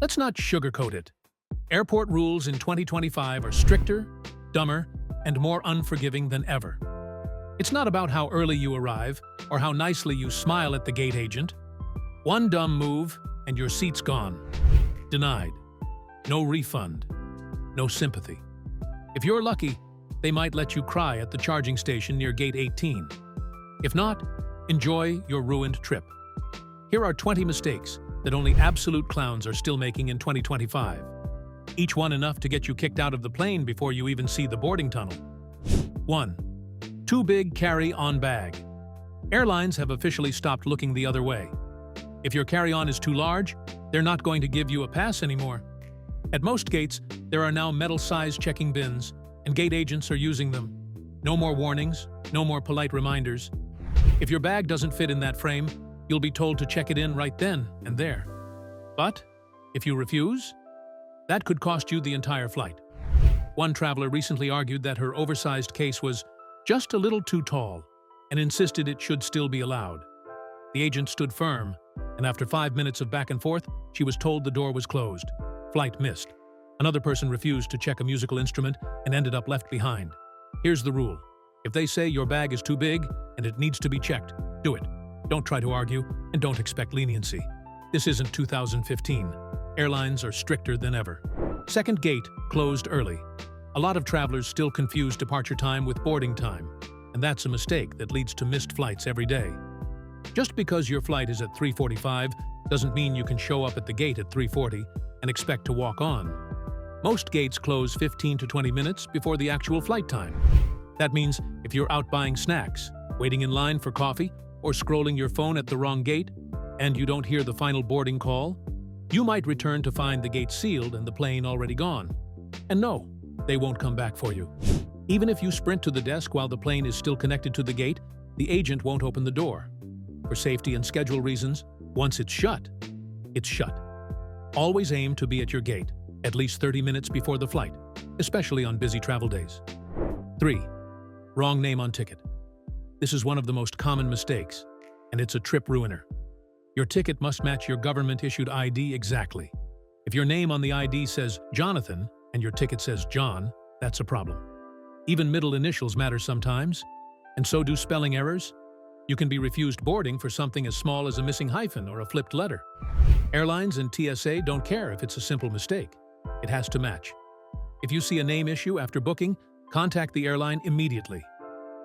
Let's not sugarcoat it. Airport rules in 2025 are stricter, dumber, and more unforgiving than ever. It's not about how early you arrive or how nicely you smile at the gate agent. One dumb move and your seat's gone. Denied. No refund. No sympathy. If you're lucky, they might let you cry at the charging station near gate 18. If not, enjoy your ruined trip. Here are 20 mistakes that only absolute clowns are still making in 2025. Each one enough to get you kicked out of the plane before you even see the boarding tunnel. 1. Too big carry-on bag. Airlines have officially stopped looking the other way. If your carry-on is too large, they're not going to give you a pass anymore. At most gates, there are now metal-sized checking bins, and gate agents are using them. No more warnings, no more polite reminders. If your bag doesn't fit in that frame, you'll be told to check it in right then and there. But if you refuse, that could cost you the entire flight. One traveler recently argued that her oversized case was just a little too tall and insisted it should still be allowed. The agent stood firm, and after 5 minutes of back and forth, she was told the door was closed. Flight missed. Another person refused to check a musical instrument and ended up left behind. Here's the rule. If they say your bag is too big and it needs to be checked, do it. Don't try to argue, and don't expect leniency. This isn't 2015. Airlines are stricter than ever. Second gate closed early. A lot of travelers still confuse departure time with boarding time, and that's a mistake that leads to missed flights every day. Just because your flight is at 3:45 doesn't mean you can show up at the gate at 3:40 and expect to walk on. Most gates close 15 to 20 minutes before the actual flight time. That means if you're out buying snacks, waiting in line for coffee, or scrolling your phone at the wrong gate, and you don't hear the final boarding call, you might return to find the gate sealed and the plane already gone. And no, they won't come back for you. Even if you sprint to the desk while the plane is still connected to the gate, the agent won't open the door. For safety and schedule reasons, once it's shut, it's shut. Always aim to be at your gate, at least 30 minutes before the flight, especially on busy travel days. 3. Wrong name on ticket. This is one of the most common mistakes, and it's a trip ruiner. Your ticket must match your government-issued ID exactly. If your name on the ID says Jonathan and your ticket says John, that's a problem. Even middle initials matter sometimes, and so do spelling errors. You can be refused boarding for something as small as a missing hyphen or a flipped letter. Airlines and TSA don't care if it's a simple mistake. It has to match. If you see a name issue after booking, contact the airline immediately.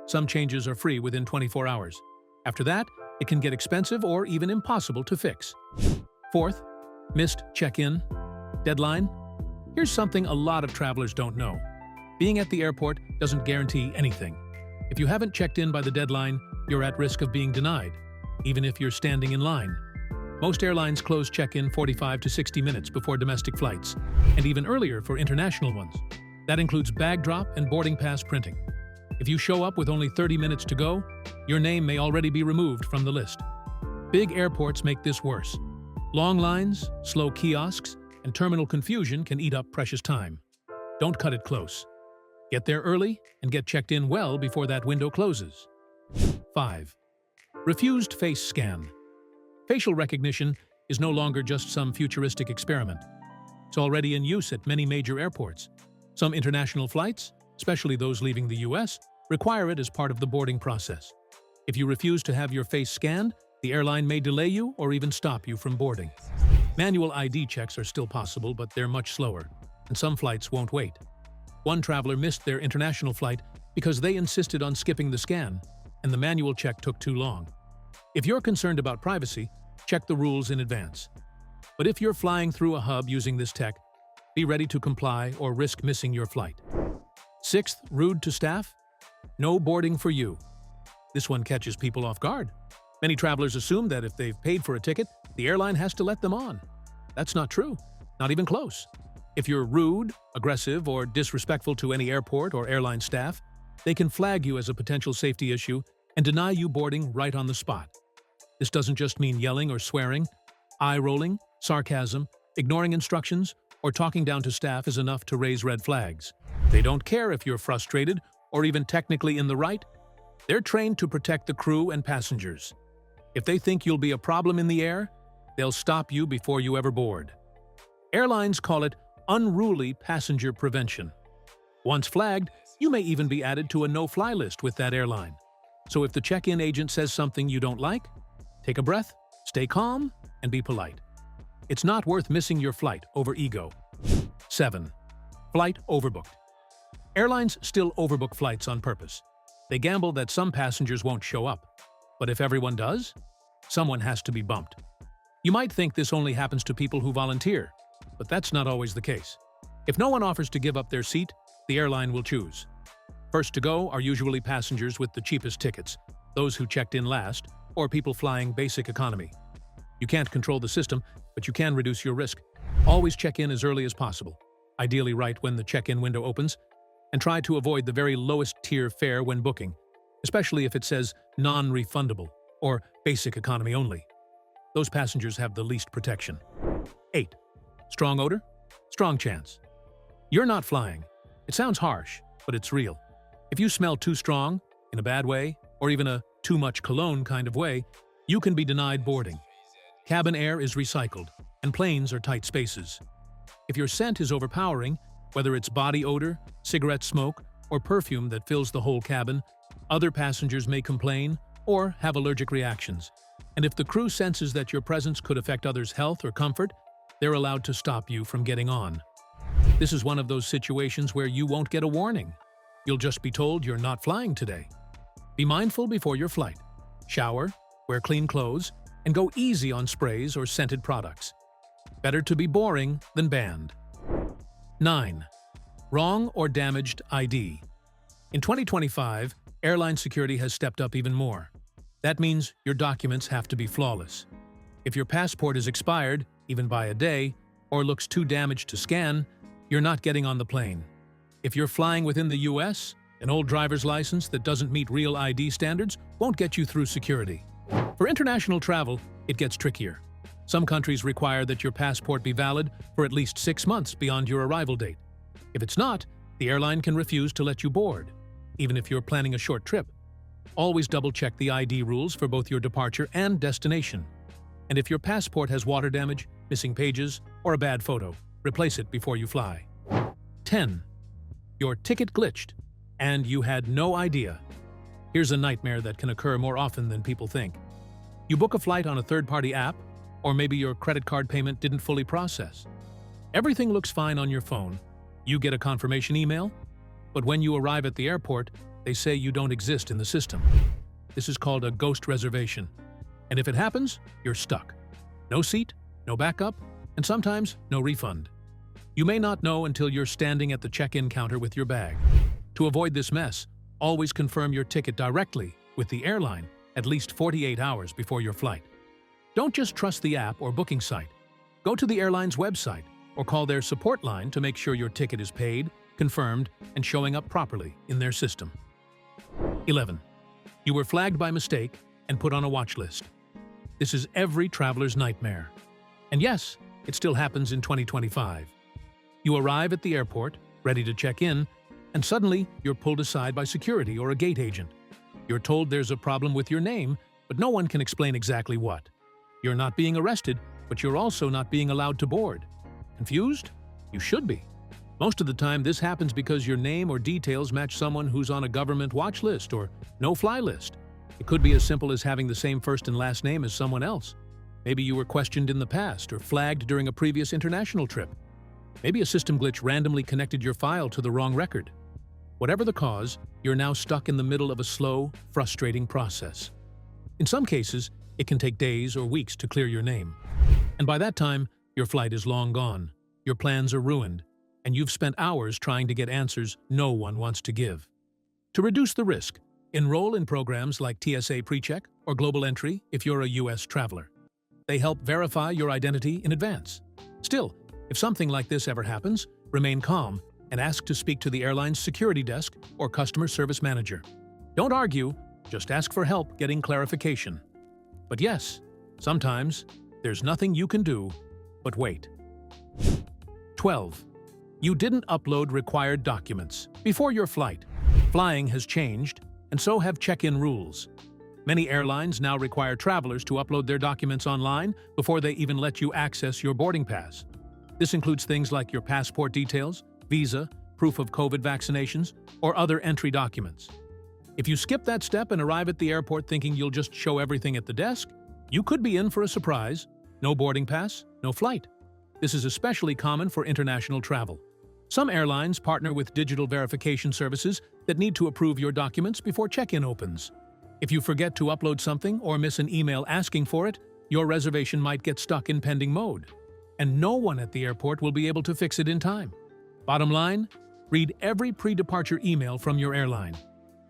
Some changes are free within 24 hours. After that, it can get expensive or even impossible to fix. 4th, missed check-in deadline. Here's something a lot of travelers don't know. Being at the airport doesn't guarantee anything. If you haven't checked in by the deadline, you're at risk of being denied, even if you're standing in line. Most airlines close check-in 45 to 60 minutes before domestic flights, and even earlier for international ones. That includes bag drop and boarding pass printing. If you show up with only 30 minutes to go, your name may already be removed from the list. Big airports make this worse. Long lines, slow kiosks, and terminal confusion can eat up precious time. Don't cut it close. Get there early and get checked in well before that window closes. 5. Refused face scan. Facial recognition is no longer just some futuristic experiment. It's already in use at many major airports. Some international flights, especially those leaving the US, require it as part of the boarding process. If you refuse to have your face scanned, the airline may delay you or even stop you from boarding. Manual ID checks are still possible, but they're much slower, and some flights won't wait. One traveler missed their international flight because they insisted on skipping the scan, and the manual check took too long. If you're concerned about privacy, check the rules in advance. But if you're flying through a hub using this tech, be ready to comply or risk missing your flight. 6th, rude to staff. No boarding for you. This one catches people off guard. Many travelers assume that if they've paid for a ticket, the airline has to let them on. That's not true. Not even close. If you're rude, aggressive, or disrespectful to any airport or airline staff, they can flag you as a potential safety issue and deny you boarding right on the spot. This doesn't just mean yelling or swearing. Eye-rolling, sarcasm, ignoring instructions, or talking down to staff is enough to raise red flags. They don't care if you're frustrated or even technically in the right. They're trained to protect the crew and passengers. If they think you'll be a problem in the air, they'll stop you before you ever board. Airlines call it unruly passenger prevention. Once flagged, you may even be added to a no-fly list with that airline. So if the check-in agent says something you don't like, take a breath, stay calm, and be polite. It's not worth missing your flight over ego. 7. Flight overbooked. Airlines still overbook flights on purpose. They gamble that some passengers won't show up. But if everyone does, someone has to be bumped. You might think this only happens to people who volunteer, but that's not always the case. If no one offers to give up their seat, the airline will choose. First to go are usually passengers with the cheapest tickets, those who checked in last, or people flying basic economy. You can't control the system, but you can reduce your risk. Always check in as early as possible, ideally right when the check-in window opens, and try to avoid the very lowest tier fare when booking, especially if it says non-refundable or basic economy only. Those passengers have the least protection. 8. Strong odor? Strong chance. You're not flying. It sounds harsh, but it's real. If you smell too strong, in a bad way, or even a too much cologne kind of way, you can be denied boarding. Cabin air is recycled, and planes are tight spaces. If your scent is overpowering, whether it's body odor, cigarette smoke, or perfume that fills the whole cabin, other passengers may complain or have allergic reactions. And if the crew senses that your presence could affect others' health or comfort, they're allowed to stop you from getting on. This is one of those situations where you won't get a warning. You'll just be told you're not flying today. Be mindful before your flight. Shower, wear clean clothes, and go easy on sprays or scented products. Better to be boring than banned. 9. Wrong or damaged ID. In 2025, airline security has stepped up even more. That means your documents have to be flawless. If your passport is expired, even by a day, or looks too damaged to scan, you're not getting on the plane. If you're flying within the US, an old driver's license that doesn't meet real ID standards won't get you through security. For international travel, it gets trickier. Some countries require that your passport be valid for at least 6 months beyond your arrival date. If it's not, the airline can refuse to let you board, even if you're planning a short trip. Always double-check the ID rules for both your departure and destination. And if your passport has water damage, missing pages, or a bad photo, replace it before you fly. 10. Your ticket glitched, and you had no idea. Here's a nightmare that can occur more often than people think. You book a flight on a third-party app, or maybe your credit card payment didn't fully process. Everything looks fine on your phone. You get a confirmation email, but when you arrive at the airport, they say you don't exist in the system. This is called a ghost reservation. And if it happens, you're stuck. No seat, no backup, and sometimes no refund. You may not know until you're standing at the check-in counter with your bag. To avoid this mess, always confirm your ticket directly with the airline at least 48 hours before your flight. Don't just trust the app or booking site. Go to the airline's website or call their support line to make sure your ticket is paid, confirmed, and showing up properly in their system. 11. You were flagged by mistake and put on a watch list. This is every traveler's nightmare. And yes, it still happens in 2025. You arrive at the airport, ready to check in, and suddenly you're pulled aside by security or a gate agent. You're told there's a problem with your name, but no one can explain exactly what. You're not being arrested, but you're also not being allowed to board. Confused? You should be. Most of the time, this happens because your name or details match someone who's on a government watch list or no-fly list. It could be as simple as having the same first and last name as someone else. Maybe you were questioned in the past or flagged during a previous international trip. Maybe a system glitch randomly connected your file to the wrong record. Whatever the cause, you're now stuck in the middle of a slow, frustrating process. In some cases, it can take days or weeks to clear your name. And by that time, your flight is long gone, your plans are ruined, and you've spent hours trying to get answers no one wants to give. To reduce the risk, enroll in programs like TSA PreCheck or Global Entry if you're a U.S. traveler. They help verify your identity in advance. Still, if something like this ever happens, remain calm and ask to speak to the airline's security desk or customer service manager. Don't argue, just ask for help getting clarification. But yes, sometimes there's nothing you can do but wait. 12. You didn't upload required documents before your flight. Flying has changed, and so have check-in rules. Many airlines now require travelers to upload their documents online before they even let you access your boarding pass. This includes things like your passport details, visa, proof of COVID vaccinations, or other entry documents. If you skip that step and arrive at the airport thinking you'll just show everything at the desk, you could be in for a surprise. No boarding pass, no flight. This is especially common for international travel. Some airlines partner with digital verification services that need to approve your documents before check-in opens. If you forget to upload something or miss an email asking for it, your reservation might get stuck in pending mode. And no one at the airport will be able to fix it in time. Bottom line, read every pre-departure email from your airline.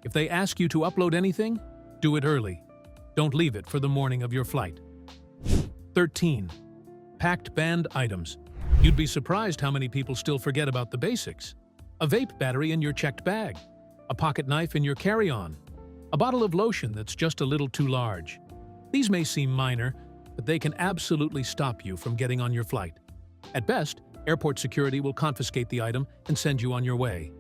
If they ask you to upload anything, do it early. Don't leave it for the morning of your flight. 13. Packed banned items. You'd be surprised how many people still forget about the basics. A vape battery in your checked bag, a pocket knife in your carry-on, a bottle of lotion that's just a little too large. These may seem minor, but they can absolutely stop you from getting on your flight. At best, airport security will confiscate the item and send you on your way.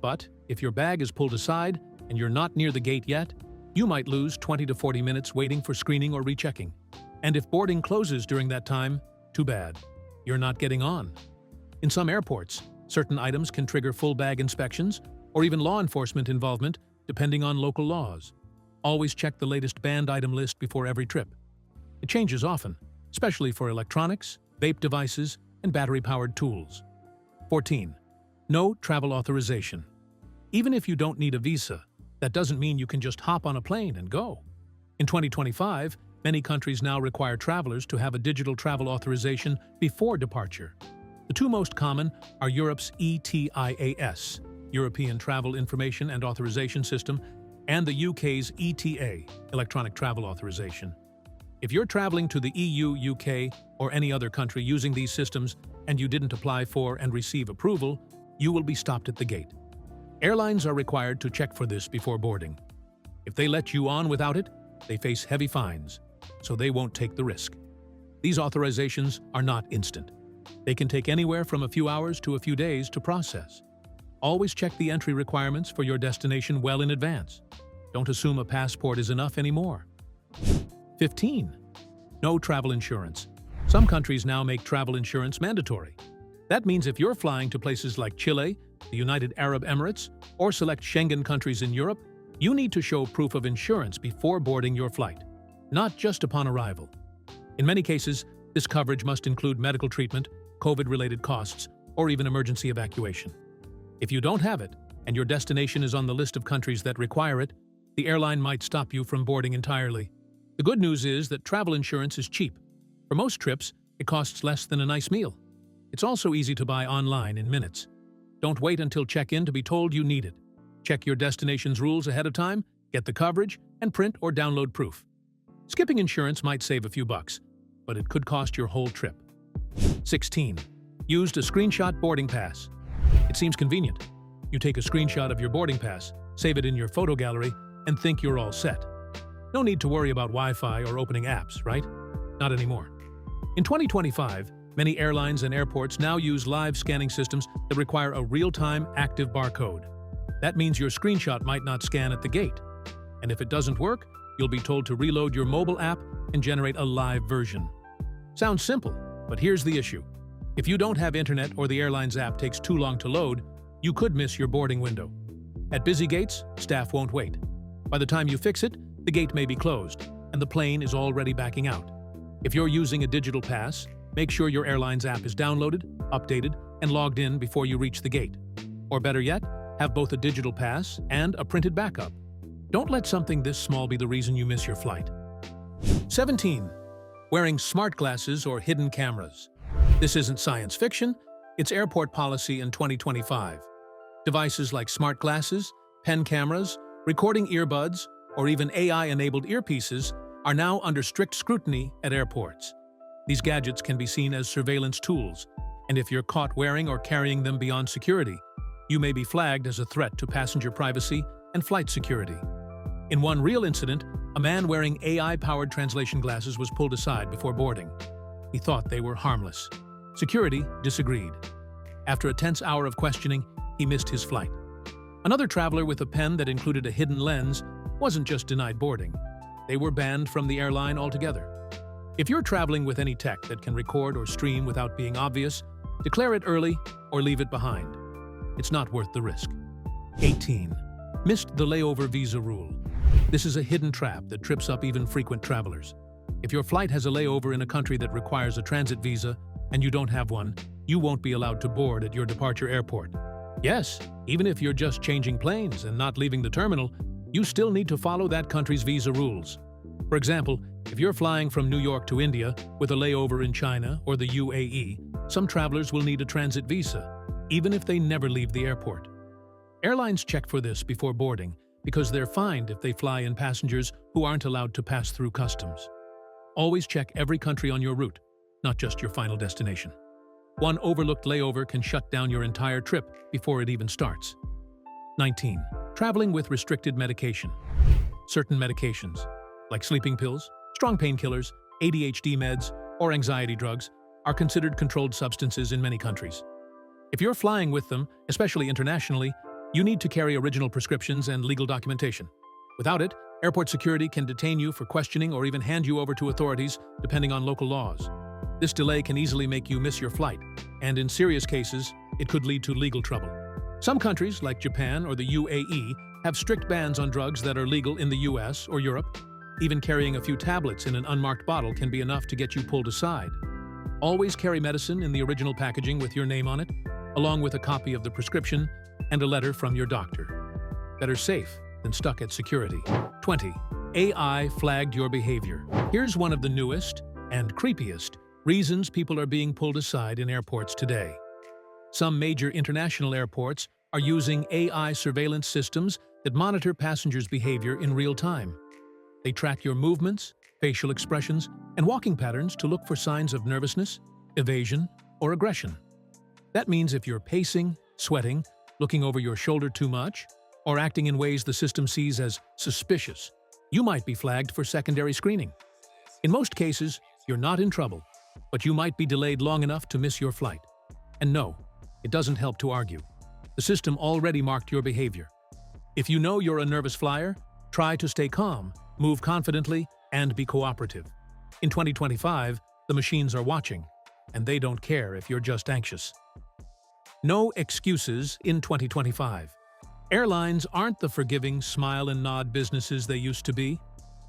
But if your bag is pulled aside and you're not near the gate yet, you might lose 20 to 40 minutes waiting for screening or rechecking. And if boarding closes during that time, too bad. You're not getting on. In some airports, certain items can trigger full bag inspections or even law enforcement involvement, depending on local laws. Always check the latest banned item list before every trip. It changes often, especially for electronics, vape devices, and battery-powered tools. 14. No travel authorization. Even if you don't need a visa, that doesn't mean you can just hop on a plane and go. In 2025, many countries now require travelers to have a digital travel authorization before departure. The two most common are Europe's ETIAS, European Travel Information and Authorization System, and the UK's ETA, Electronic Travel Authorization. If you're traveling to the EU, UK, or any other country using these systems and you didn't apply for and receive approval, you will be stopped at the gate. Airlines are required to check for this before boarding. If they let you on without it, they face heavy fines, so they won't take the risk. These authorizations are not instant. They can take anywhere from a few hours to a few days to process. Always check the entry requirements for your destination well in advance. Don't assume a passport is enough anymore. 15. No travel insurance. Some countries now make travel insurance mandatory. That means if you're flying to places like Chile, the United Arab Emirates, or select Schengen countries in Europe, you need to show proof of insurance before boarding your flight, not just upon arrival. In many cases, this coverage must include medical treatment, COVID-related costs, or even emergency evacuation. If you don't have it, and your destination is on the list of countries that require it, the airline might stop you from boarding entirely. The good news is that travel insurance is cheap. For most trips, it costs less than a nice meal. It's also easy to buy online in minutes. Don't wait until check-in to be told you need it. Check your destination's rules ahead of time, get the coverage, and print or download proof. Skipping insurance might save a few bucks, but it could cost your whole trip. 16. Used a screenshot boarding pass. It seems convenient. You take a screenshot of your boarding pass, save it in your photo gallery, and think you're all set. No need to worry about Wi-Fi or opening apps, right? Not anymore. In 2025, many airlines and airports now use live scanning systems that require a real-time active barcode. That means your screenshot might not scan at the gate. And if it doesn't work, you'll be told to reload your mobile app and generate a live version. Sounds simple, but here's the issue. If you don't have internet or the airline's app takes too long to load, you could miss your boarding window. At busy gates, staff won't wait. By the time you fix it, the gate may be closed, and the plane is already backing out. If you're using a digital pass, make sure your airline's app is downloaded, updated, and logged in before you reach the gate. Or better yet, have both a digital pass and a printed backup. Don't let something this small be the reason you miss your flight. 17. Wearing smart glasses or hidden cameras. This isn't science fiction, it's airport policy in 2025. Devices like smart glasses, pen cameras, recording earbuds, or even AI-enabled earpieces are now under strict scrutiny at airports. These gadgets can be seen as surveillance tools, and if you're caught wearing or carrying them beyond security, you may be flagged as a threat to passenger privacy and flight security. In one real incident, a man wearing AI-powered translation glasses was pulled aside before boarding. He thought they were harmless. Security disagreed. After a tense hour of questioning, he missed his flight. Another traveler with a pen that included a hidden lens wasn't just denied boarding. They were banned from the airline altogether. If you're traveling with any tech that can record or stream without being obvious, Declare it early or leave it behind. It's not worth the risk. 18. Missed the layover visa rule. This is a hidden trap that trips up even frequent travelers. If your flight has a layover in a country that requires a transit visa and you don't have one, you won't be allowed to board at your departure airport. Yes, even if you're just changing planes and not leaving the terminal, you still need to follow that country's visa rules. For example, if you're flying from New York to India with a layover in China or the UAE, some travelers will need a transit visa, even if they never leave the airport. Airlines check for this before boarding because they're fined if they fly in passengers who aren't allowed to pass through customs. Always check every country on your route, not just your final destination. One overlooked layover can shut down your entire trip before it even starts. 19. Traveling with restricted medication. Certain medications, like sleeping pills, strong painkillers, ADHD meds, or anxiety drugs, are considered controlled substances in many countries. If you're flying with them, especially internationally, you need to carry original prescriptions and legal documentation. Without it, airport security can detain you for questioning or even hand you over to authorities, depending on local laws. This delay can easily make you miss your flight, and in serious cases, it could lead to legal trouble. Some countries, like Japan or the UAE, have strict bans on drugs that are legal in the US or Europe. Even carrying a few tablets in an unmarked bottle can be enough to get you pulled aside. Always carry medicine in the original packaging with your name on it, along with a copy of the prescription and a letter from your doctor. Better safe than stuck at security. 20. AI flagged your behavior. Here's one of the newest and creepiest reasons people are being pulled aside in airports today. Some major international airports are using AI surveillance systems that monitor passengers' behavior in real time. They track your movements, facial expressions, and walking patterns to look for signs of nervousness, evasion, or aggression. That means if you're pacing, sweating, looking over your shoulder too much, or acting in ways the system sees as suspicious, you might be flagged for secondary screening. In most cases, you're not in trouble, but you might be delayed long enough to miss your flight. And no, it doesn't help to argue. The system already marked your behavior. If you know you're a nervous flyer, try to stay calm, move confidently, and be cooperative. In 2025, the machines are watching, and they don't care if you're just anxious. No excuses in 2025. Airlines aren't the forgiving smile and nod businesses they used to be.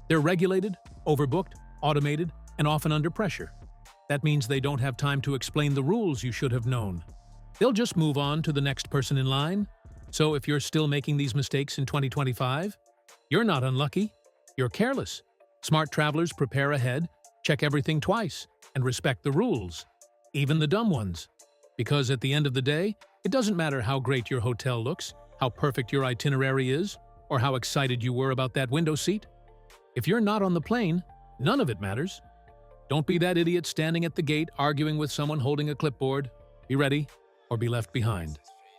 They're regulated, overbooked, automated, and often under pressure. That means they don't have time to explain the rules you should have known. They'll just move on to the next person in line. So if you're still making these mistakes in 2025, you're not unlucky, you're careless. Smart travelers prepare ahead, check everything twice, and respect the rules, even the dumb ones. Because at the end of the day, it doesn't matter how great your hotel looks, how perfect your itinerary is, or how excited you were about that window seat. If you're not on the plane, none of it matters. Don't be that idiot standing at the gate arguing with someone holding a clipboard. Be ready or be left behind.